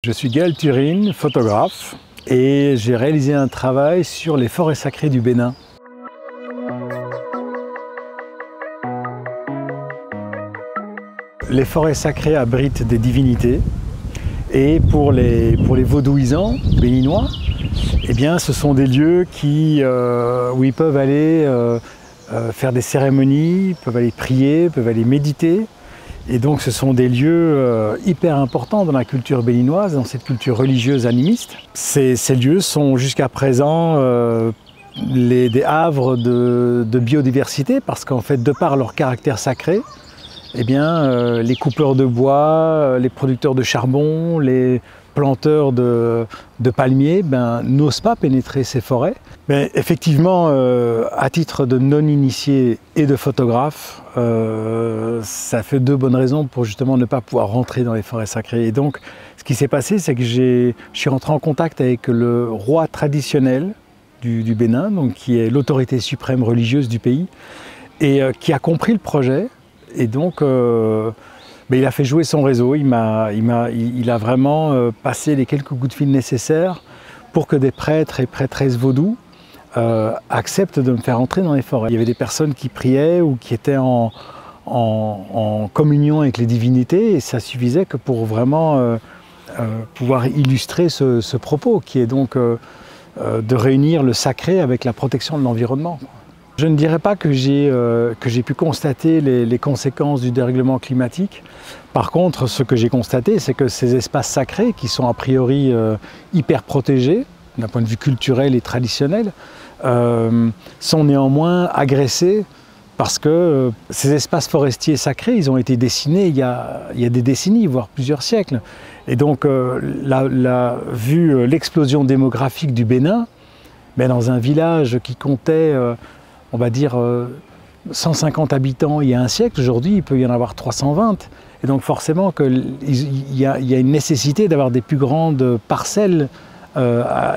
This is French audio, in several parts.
Je suis Gaël Turine, photographe, et j'ai réalisé un travail sur les forêts sacrées du Bénin. Les forêts sacrées abritent des divinités, et pour les vaudouisants béninois, eh bien, ce sont des lieux où ils peuvent aller faire des cérémonies, peuvent aller prier, peuvent aller méditer. Et donc ce sont des lieux hyper importants dans la culture béninoise, dans cette culture religieuse animiste. Ces lieux sont jusqu'à présent des havres de biodiversité parce qu'en fait, de par leur caractère sacré, eh bien, les coupeurs de bois, les producteurs de charbon, les planteurs de palmiers n'osent pas pénétrer ces forêts. Mais effectivement, à titre de non-initié et de photographe, ça fait deux bonnes raisons pour justement ne pas pouvoir rentrer dans les forêts sacrées. Et donc, ce qui s'est passé, c'est que je suis rentré en contact avec le roi traditionnel du Bénin, donc qui est l'autorité suprême religieuse du pays, et qui a compris le projet. Et donc, il a fait jouer son réseau, il a vraiment passé les quelques coups de fil nécessaires pour que des prêtres et prêtresses vaudous acceptent de me faire entrer dans les forêts. Il y avait des personnes qui priaient ou qui étaient en communion avec les divinités et ça suffisait que pour vraiment pouvoir illustrer ce propos qui est donc de réunir le sacré avec la protection de l'environnement. Je ne dirais pas que j'ai pu constater les conséquences du dérèglement climatique. Par contre, ce que j'ai constaté, c'est que ces espaces sacrés, qui sont a priori hyper protégés, d'un point de vue culturel et traditionnel, sont néanmoins agressés parce que ces espaces forestiers sacrés, ils ont été dessinés il y a des décennies, voire plusieurs siècles. Et donc, vu l'explosion démographique du Bénin, dans un village qui comptait on va dire 150 habitants il y a un siècle, aujourd'hui il peut y en avoir 320. Et donc forcément il y a une nécessité d'avoir des plus grandes parcelles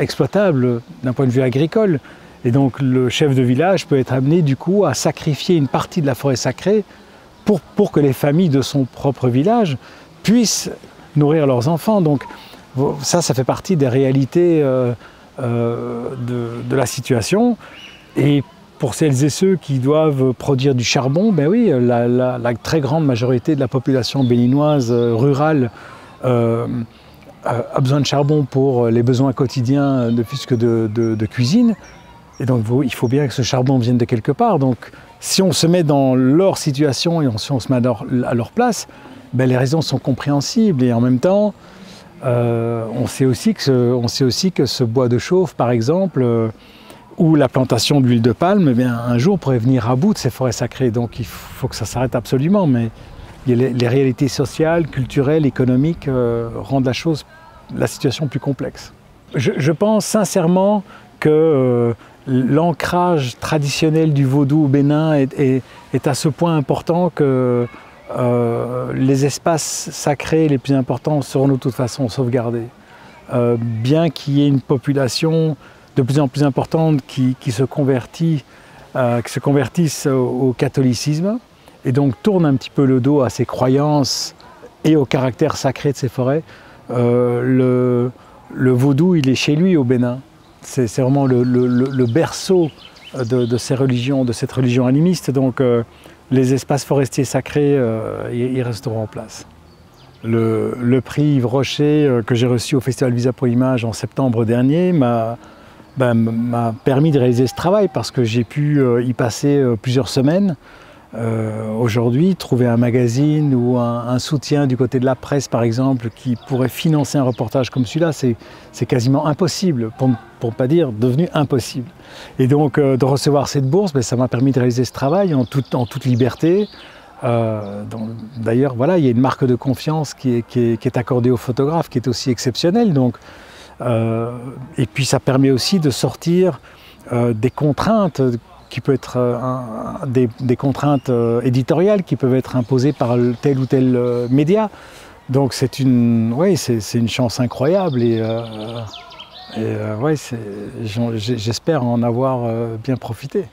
exploitables d'un point de vue agricole. Et donc le chef de village peut être amené du coup à sacrifier une partie de la forêt sacrée pour que les familles de son propre village puissent nourrir leurs enfants. Donc ça fait partie des réalités de la situation. Et pour celles et ceux qui doivent produire du charbon, oui, la très grande majorité de la population béninoise rurale a besoin de charbon pour les besoins quotidiens de plus que de cuisine. Et donc il faut bien que ce charbon vienne de quelque part. Donc si on se met dans leur situation et si on se met à leur place, les raisons sont compréhensibles. Et en même temps, on sait aussi que ce bois de chauffe, par exemple, ou la plantation d'huile de palme, un jour pourrait venir à bout de ces forêts sacrées. Donc il faut que ça s'arrête absolument. Mais les réalités sociales, culturelles, économiques rendent la situation plus complexe. Je pense sincèrement que l'ancrage traditionnel du vaudou au Bénin est à ce point important que les espaces sacrés les plus importants seront de toute façon sauvegardés. Bien qu'il y ait une population de plus en plus importante qui se convertissent au catholicisme et donc tournent un petit peu le dos à ces croyances et au caractère sacré de ces forêts. Le vaudou, il est chez lui au Bénin. C'est vraiment le berceau de ces religions, de cette religion animiste. Donc les espaces forestiers sacrés, ils resteront en place. Le prix Yves Rocher que j'ai reçu au Festival Visa pour l'Image en septembre dernier m'a permis de réaliser ce travail parce que j'ai pu y passer plusieurs semaines. Aujourd'hui, trouver un magazine ou un soutien du côté de la presse, par exemple, qui pourrait financer un reportage comme celui-là, c'est quasiment impossible, pour ne pas dire devenu impossible. Et donc, de recevoir cette bourse, ça m'a permis de réaliser ce travail en toute liberté. D'ailleurs, voilà, il y a une marque de confiance qui est accordée aux photographes, qui est aussi exceptionnelle. Donc, et puis ça permet aussi de sortir des contraintes qui peuvent être des contraintes éditoriales qui peuvent être imposées par tel ou tel média. Donc c'est une chance incroyable j'espère en avoir bien profité.